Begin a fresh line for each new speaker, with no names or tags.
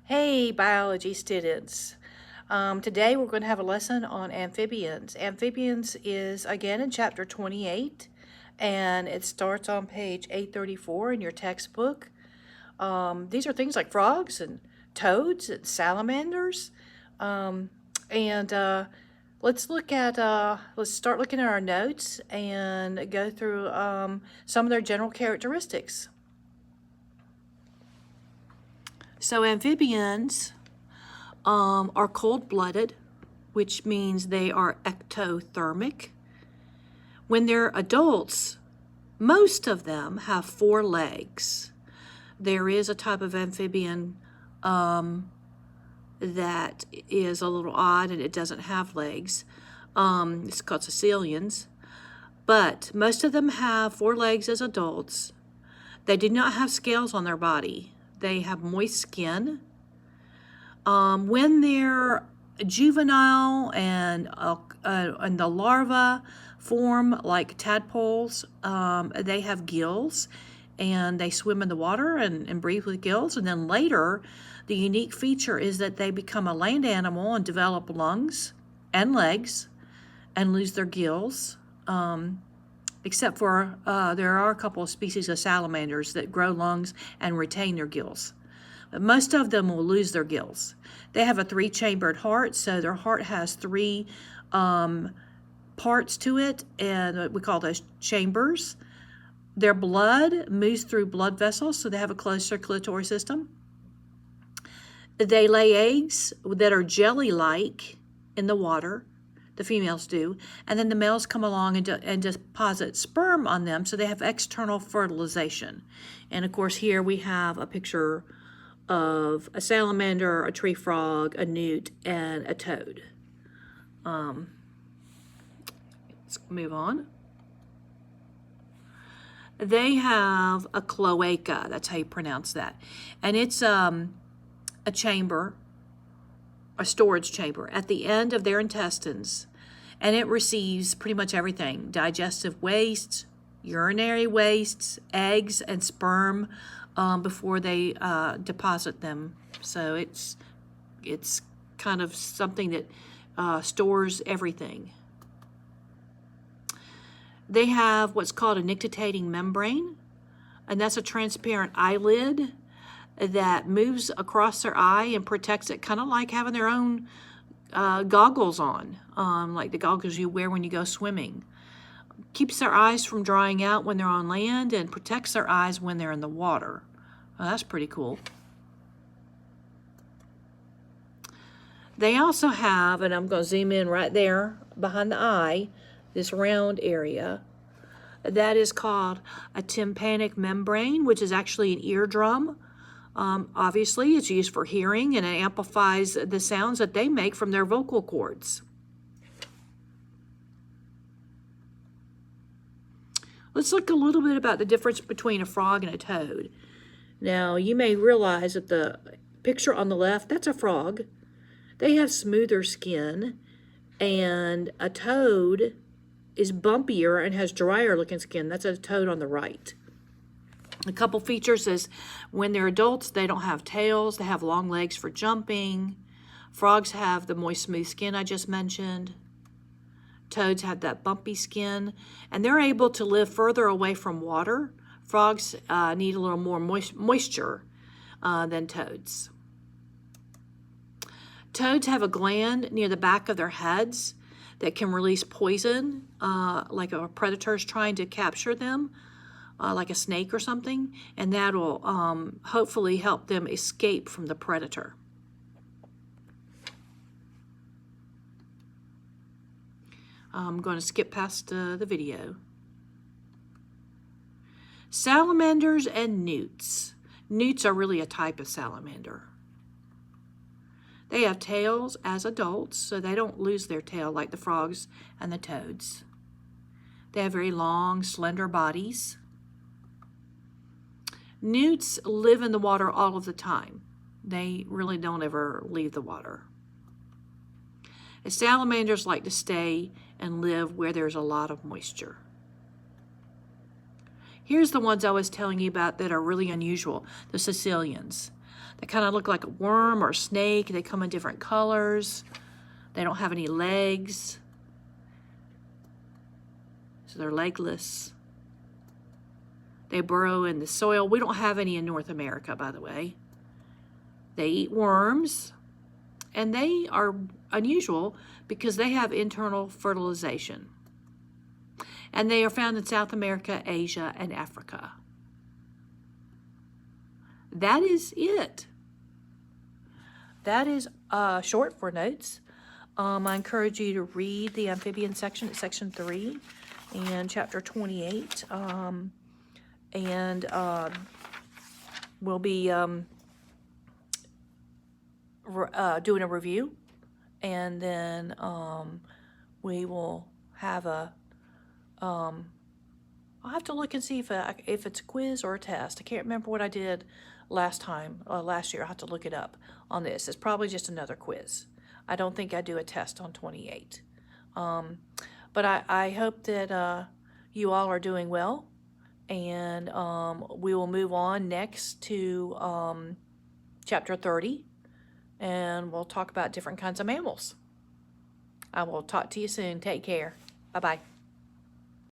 Hey, biology students. Today we're going to have a lesson on amphibians. Amphibians is again in chapter 28, and it starts on page 834 in your textbook. These are things like frogs and toads and salamanders. Um, and let's start looking at our notes and go through some of their general characteristics. So amphibians are cold-blooded, which means they are ectothermic. When they're adults, most of them have 4 legs. There is a type of amphibian that is a little odd and it doesn't have legs. It's called caecilians. But most of them have 4 legs as adults. They do not have scales on their body. They have moist skin. When they're juvenile and the larvae form like tadpoles, they have gills and they swim in the water and breathe with gills. And then later, the unique feature is that they become a land animal and develop lungs and legs and lose their gills. Except for there are a couple of species of salamanders that grow lungs and retain their gills. But most of them will lose their gills. They have a 3-chambered heart, so their heart has 3 parts to it, and we call those chambers. Their blood moves through blood vessels, so they have a closed circulatory system. They lay eggs that are jelly-like in the water. The females do, and then the males come along and deposit sperm on them, so they have external fertilization. And of course here we have a picture of a salamander, a tree frog, a newt, and a toad. Let's move on. They have a cloaca, that's how you pronounce that, and it's a chamber, a storage chamber at the end of their intestines, and it receives pretty much everything: digestive waste, urinary wastes, eggs, and sperm before they deposit them. So it's kind of something that stores everything. They have what's called a nictitating membrane, and that's a transparent eyelid that moves across their eye and protects it, kind of like having their own goggles on, like the goggles you wear when you go swimming. Keeps their eyes from drying out when they're on land and protects their eyes when they're in the water. Well, that's pretty cool. They also have, and I'm going to zoom in right there behind the eye, this round area, that is called a tympanic membrane, which is actually an eardrum. Obviously, it's used for hearing, and it amplifies the sounds that they make from their vocal cords. Let's look a little bit about the difference between a frog and a toad. Now, you may realize that the picture on the left, that's a frog. They have smoother skin, and a toad is bumpier and has drier looking skin. That's a toad on the right. A couple features is when they're adults, they don't have tails. They have long legs for jumping. Frogs have the moist, smooth skin I just mentioned. Toads have that bumpy skin, and they're able to live further away from water. Frogs need a little more moisture than toads. Toads have a gland near the back of their heads that can release poison, like a predator is trying to capture them, like a snake or something, and that will hopefully help them escape from the predator. I'm going to skip past the video. Salamanders and newts. Newts are really a type of salamander. They have tails as adults, so they don't lose their tail like the frogs and the toads. They have very long, slender bodies. Newts live in the water all of the time. They really don't ever leave the water. Salamanders like to stay and live where there's a lot of moisture. Here's the ones I was telling you about that are really unusual, the caecilians. They kind of look like a worm or a snake. They come in different colors. They don't have any legs. So they're legless. They burrow in the soil. We don't have any in North America, by the way. They eat worms, and they are unusual because they have internal fertilization. And they are found in South America, Asia, and Africa. That is it. That is short for notes. I encourage you to read the amphibian section at section 3 and chapter 28. We'll be doing a review, and then we will have a I'll have to look and see if it's a quiz or a test. I can't remember what I did last year. I'll have to look it up on this. It's probably just another quiz. I don't think I do a test on 28. But I hope that you all are doing well, and we will move on next to chapter 30, and we'll talk about different kinds of mammals. I will talk to you soon. Take care. Bye-bye.